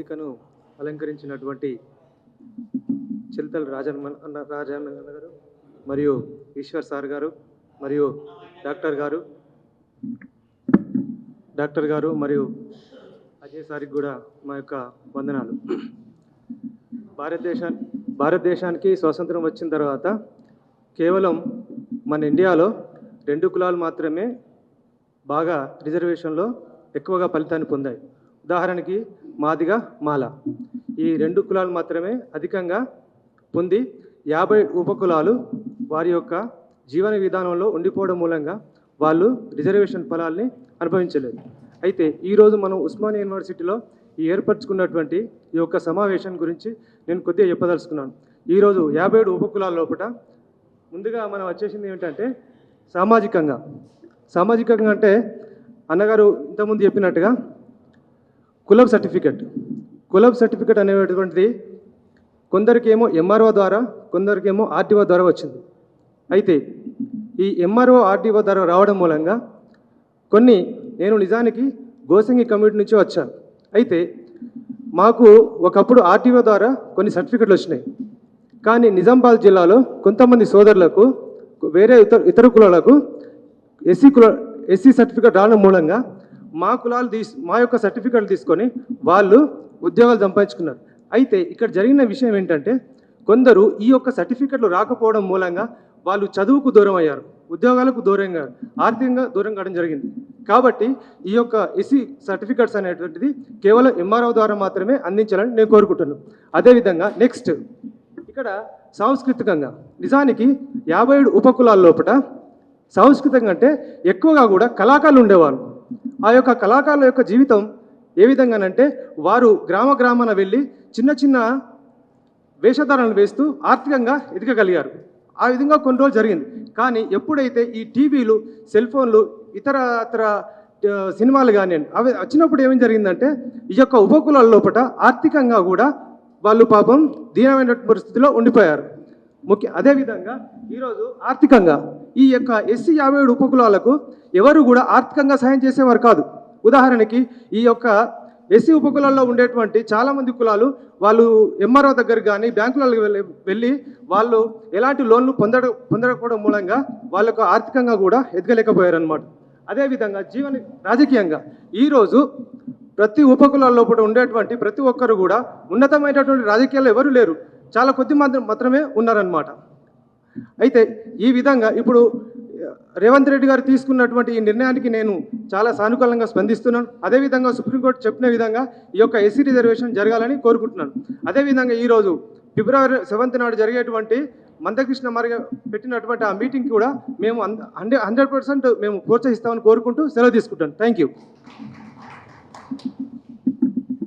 వేదికను అలంకరించినటువంటి చిల్తల రాజన్న గారు మరియు ఈశ్వర్ సార్ గారు మరియు డాక్టర్ గారు మరియు అజయ్ సార్కి కూడా మా యొక్క వందనాలు. భారతదేశానికి స్వాతంత్రం వచ్చిన తర్వాత కేవలం మన ఇండియాలో 2 కులాలు మాత్రమే బాగా రిజర్వేషన్లో ఎక్కువగా ఫలితాన్ని పొందాయి. ఉదాహరణకి మాదిగ, మాల ఈ 2 కులాలు మాత్రమే అధికంగా పొంది 50 ఉపకులాలు వారి యొక్క జీవన విధానంలో ఉండిపోవడం మూలంగా వాళ్ళు రిజర్వేషన్ ఫలాల్ని అనుభవించలేదు. అయితే ఈరోజు మనం ఉస్మానియా యూనివర్సిటీలో ఏర్పరచుకున్నటువంటి ఈ యొక్క సమావేశం గురించి నేను కొద్దిగా చెప్పదలుచుకున్నాను. ఈరోజు 57 ఉపకులాల లోపల ముందుగా మనం వచ్చేసింది ఏమిటంటే సామాజికంగా అంటే అన్నగారు ఇంతకుముందు చెప్పినట్టుగా కులం సర్టిఫికెట్ అనేటువంటిది కొందరికేమో ఎంఆర్ఓ ద్వారా, కొందరికేమో ఆర్టీఓ ద్వారా వచ్చింది. అయితే ఈ ఎంఆర్ఓ ఆర్టీఓ ద్వారా రావడం మూలంగా నేను నిజానికి గోసంగి కమ్యూనిటీ నుంచి వచ్చాను. అయితే మాకు ఒకప్పుడు ఆర్టీఓ ద్వారా కొన్ని సర్టిఫికెట్లు వచ్చినాయి. కానీ నిజామాబాద్ జిల్లాలో కొంతమంది సోదరులకు వేరే ఇతర కులాలకు ఎస్సీ సర్టిఫికెట్ రావడం మూలంగా మా యొక్క సర్టిఫికెట్లు తీసుకొని వాళ్ళు ఉద్యోగాలు సంపాదించుకున్నారు. అయితే ఇక్కడ జరిగిన విషయం ఏంటంటే కొందరు ఈ యొక్క సర్టిఫికెట్లు రాకపోవడం మూలంగా వాళ్ళు చదువుకు దూరం అయ్యారు, ఉద్యోగాలకు దూరం అయ్యారు, ఆర్థికంగా దూరం కావడం జరిగింది. కాబట్టి ఈ యొక్క ఎస్సీ సర్టిఫికెట్స్ అనేటువంటిది కేవలం ఎంఆర్ఓ ద్వారా మాత్రమే అందించాలని నేను కోరుకుంటున్నాను. అదేవిధంగా నెక్స్ట్ ఇక్కడ సాంస్కృతికంగా నిజానికి 57 ఉపకులాల లోపల సాంస్కృతికంగా అంటే ఎక్కువగా కూడా కళాకారులు ఉండేవాళ్ళు. ఆ యొక్క కళాకారుల యొక్క జీవితం ఏ విధంగానంటే వారు గ్రామాన వెళ్ళి చిన్న వేషధారణలు వేస్తూ ఆర్థికంగా ఎదగగలిగారు. ఆ విధంగా కొన్ని రోజులు జరిగింది. కానీ ఎప్పుడైతే ఈ టీవీలు, సెల్ ఫోన్లు, ఇతర సినిమాలు కానివ్వండి అవి వచ్చినప్పుడు ఏమేం జరిగిందంటే ఈ యొక్క ఉపకులాల లోపల ఆర్థికంగా కూడా వాళ్ళు పాపం దీనమైన పరిస్థితిలో ఉండిపోయారు. అదేవిధంగా ఈరోజు ఆర్థికంగా ఈ యొక్క ఎస్సీ 57 ఉపకులాలకు ఎవరు కూడా ఆర్థికంగా సాయం చేసేవారు కాదు. ఉదాహరణకి ఈ యొక్క ఎస్సీ ఉపకులాల్లో ఉండేటువంటి చాలామంది కులాలు వాళ్ళు ఎంఆర్ఓ దగ్గర కానీ బ్యాంకులకు వెళ్ళి వాళ్ళు ఎలాంటి లోన్లు పొందకపోవడం మూలంగా వాళ్ళకు ఆర్థికంగా కూడా ఎదగలేకపోయారు అన్నమాట. అదేవిధంగా రాజకీయంగా ఈరోజు ప్రతి ఉపకులాల లోపల ఉండేటువంటి ప్రతి ఒక్కరు కూడా ఉన్నతమైనటువంటి రాజకీయాల్లో ఎవరు లేరు, చాలా కొద్ది మాత్రమే ఉన్నారన్నమాట. అయితే ఈ విధంగా ఇప్పుడు రేవంత్ రెడ్డి గారు తీసుకున్నటువంటి ఈ నిర్ణయానికి నేను చాలా సానుకూలంగా స్పందిస్తున్నాను. అదేవిధంగా సుప్రీంకోర్టు చెప్పిన విధంగా ఈ యొక్క ఎస్సీ రిజర్వేషన్ జరగాలని కోరుకుంటున్నాను. అదేవిధంగా ఈరోజు ఫిబ్రవరి 7th నాడు జరిగేటువంటి మందకృష్ణ మాదిగ పెట్టినటువంటి ఆ మీటింగ్ కూడా మేము 100% మేము ప్రోత్సహిస్తామని కోరుకుంటూ సెలవు తీసుకుంటాను. Thank you.